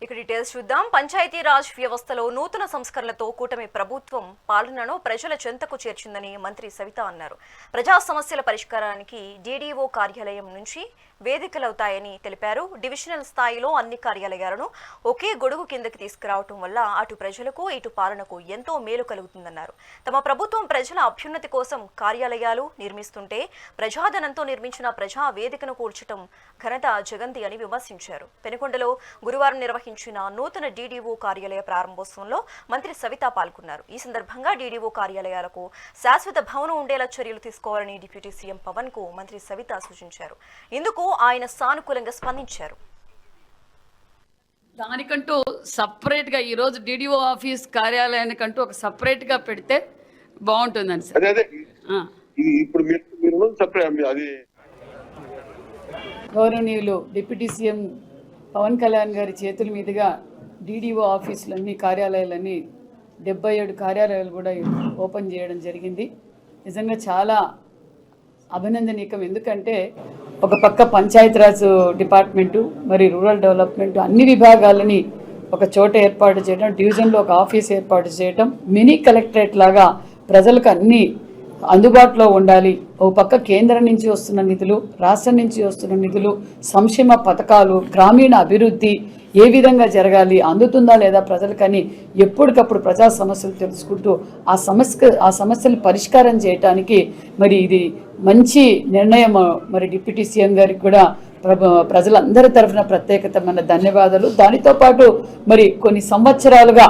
ఇక డీటెయిల్స్ చూద్దాం. పంచాయతీరాజ్ వ్యవస్థలో నూతన సంస్కరణలతో కూటమి ప్రభుత్వం పాలనను ప్రజల చెంతకు చేర్చిందని మంత్రి సవిత అన్నారు. ప్రజా సమస్యల పరిష్కారానికి డీడీఓ కార్యాలయం నుంచి వేదికలవుతాయని తెలిపారు. డివిజనల్ స్థాయిలో అన్ని కార్యాలయాలను ఒకే గొడుగు కిందకి తీసుకురావడం వల్ల అటు ప్రజలకు ఇటు పాలనకు ఎంతో మేలు కలుగుతుందన్నారు. తమ ప్రభుత్వం ప్రజల అభ్యున్నతి కోసం కార్యాలయాలు నిర్మిస్తుంటే ప్రజాధనంతో నిర్మించిన ప్రజా వేదికను కూల్చడం ఘనత జగంది అని విమర్శించారు. పెనుకొండలో గురువారం నిర్వహించిన నూతన డీడీఓ కార్యాలయ ప్రారంభోత్సవంలో మంత్రి సవిత పాల్గొన్నారు. ఈ సందర్భంగా డీడీఓ కార్యాలయాలకు శాశ్వత భవనం ఉండేలా చర్యలు తీసుకోవాలని డిప్యూటీ సీఎం పవన్ కు మంత్రి సవిత సూచించారు. ఇందుకు ఆయన సానుకూలంగా స్పందించారు. దానికంటూ సపరేట్ గా ఈ రోజు డీడీఓ ఆఫీస్ కార్యాలయానికంటూ ఒక సపరేట్ గా పెడితే బాగుంటుందని సార్. గౌరవనీయులు డిప్యూటీ సీఎం పవన్ కళ్యాణ్ గారి చేతుల మీదుగా డీడీఓ ఆఫీసులన్నీ కార్యాలయాలన్నీ 77 కార్యాలయాలు కూడా ఓపెన్ చేయడం జరిగింది. నిజంగా చాలా అభినందనీయం. ఎందుకంటే ఒక పక్క పంచాయతీరాజ్ డిపార్ట్మెంటు మరి రూరల్ డెవలప్మెంట్ అన్ని విభాగాలని ఒక చోట ఏర్పాటు చేయడం, డివిజన్లో ఒక ఆఫీస్ ఏర్పాటు చేయడం, మినీ కలెక్టరేట్ లాగా ప్రజలకు అన్ని అందుబాటులో ఉండాలి. ఓ పక్క కేంద్రం నుంచి వస్తున్న నిధులు, రాష్ట్రం నుంచి వస్తున్న నిధులు, సంక్షేమ పథకాలు, గ్రామీణ అభివృద్ధి ఏ విధంగా జరగాలి, అందుతుందా లేదా ప్రజలకని ఎప్పటికప్పుడు ప్రజా సమస్యలు తెలుసుకుంటూ ఆ సమస్యలు పరిష్కారం చేయడానికి మరి ఇది మంచి నిర్ణయం. మరి డిప్యూటీ సీఎం గారికి కూడా ప్రజలందరి తరఫున ప్రత్యేకతమైన ధన్యవాదాలు. దానితో పాటు మరి కొన్ని సంవత్సరాలుగా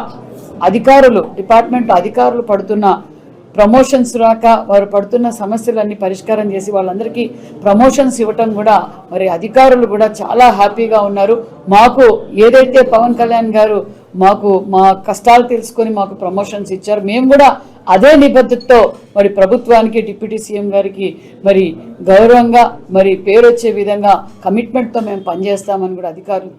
డిపార్ట్మెంట్ అధికారులు పడుతున్న ప్రమోషన్స్ రాక వారు పడుతున్న సమస్యలన్నీ పరిష్కారం చేసి వాళ్ళందరికీ ప్రమోషన్స్ ఇవ్వటం కూడా మరి అధికారులు కూడా చాలా హ్యాపీగా ఉన్నారు. మాకు ఏదైతే పవన్ కళ్యాణ్ గారు మా కష్టాలు తెలుసుకొని మాకు ప్రమోషన్స్ ఇచ్చారు, మేము కూడా అదే నిబద్ధతతో మరి ప్రభుత్వానికి డిప్యూటీ సీఎం గారికి మరి గౌరవంగా మరి పేరు వచ్చే విధంగా కమిట్మెంట్తో మేము పనిచేస్తామని కూడా అధికారులు